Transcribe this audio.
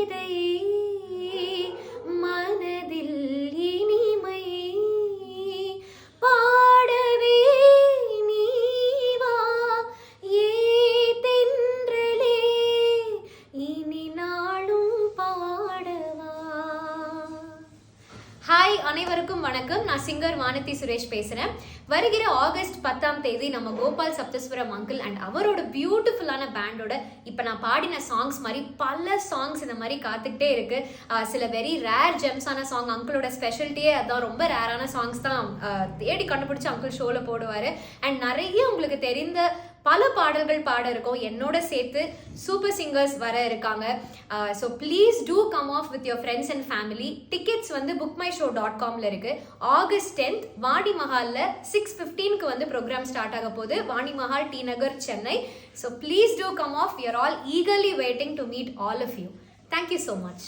கவிதை மனதில் இனிமை பாடவே நீவா ஏ தென்றலே இனி நாளும் பாடவா. ஹாய், அனைவருக்கும் வணக்கம். நான் சிங்கர் வானதி சுரேஷ் பேசுகிறேன். வருகிற ஆகஸ்ட் 10ஆம் தேதி நம்ம கோபால் சப்தஸ்வரம் அங்கிள் அண்ட் அவரோட பியூட்டிஃபுல்லான பேண்டோட இப்போ நான் பாடின சாங்ஸ் மாதிரி பல சாங்ஸ் இந்த மாதிரி காத்துக்கிட்டே இருக்கு. சில வெரி ரேர் ஜெம்ஸான சாங், அங்கிளோட ஸ்பெஷாலிட்டியே அதான், ரொம்ப ரேரான சாங்ஸ் தான் தேடி கண்டுபிடிச்சி அங்கிள் ஷோவில் போடுவார். அண்ட் நிறைய உங்களுக்கு தெரிந்த பல பாடல்கள் பாட இருக்கோம். என்னோட சேர்த்து சூப்பர் சிங்கர்ஸ் வர இருக்காங்க. So please do come off with your friends and family. Tickets வந்து bookmyshow.comல இருக்கு. ஆகஸ்ட் 10th வாணி மஹாலில் 6:15க்கு வந்து ப்ரோக்ராம் ஸ்டார்ட் ஆக போகுது. Vani Mahal, T Nagar, Chennai. So please do come off. We are all eagerly waiting to meet all of you. Thank you so much.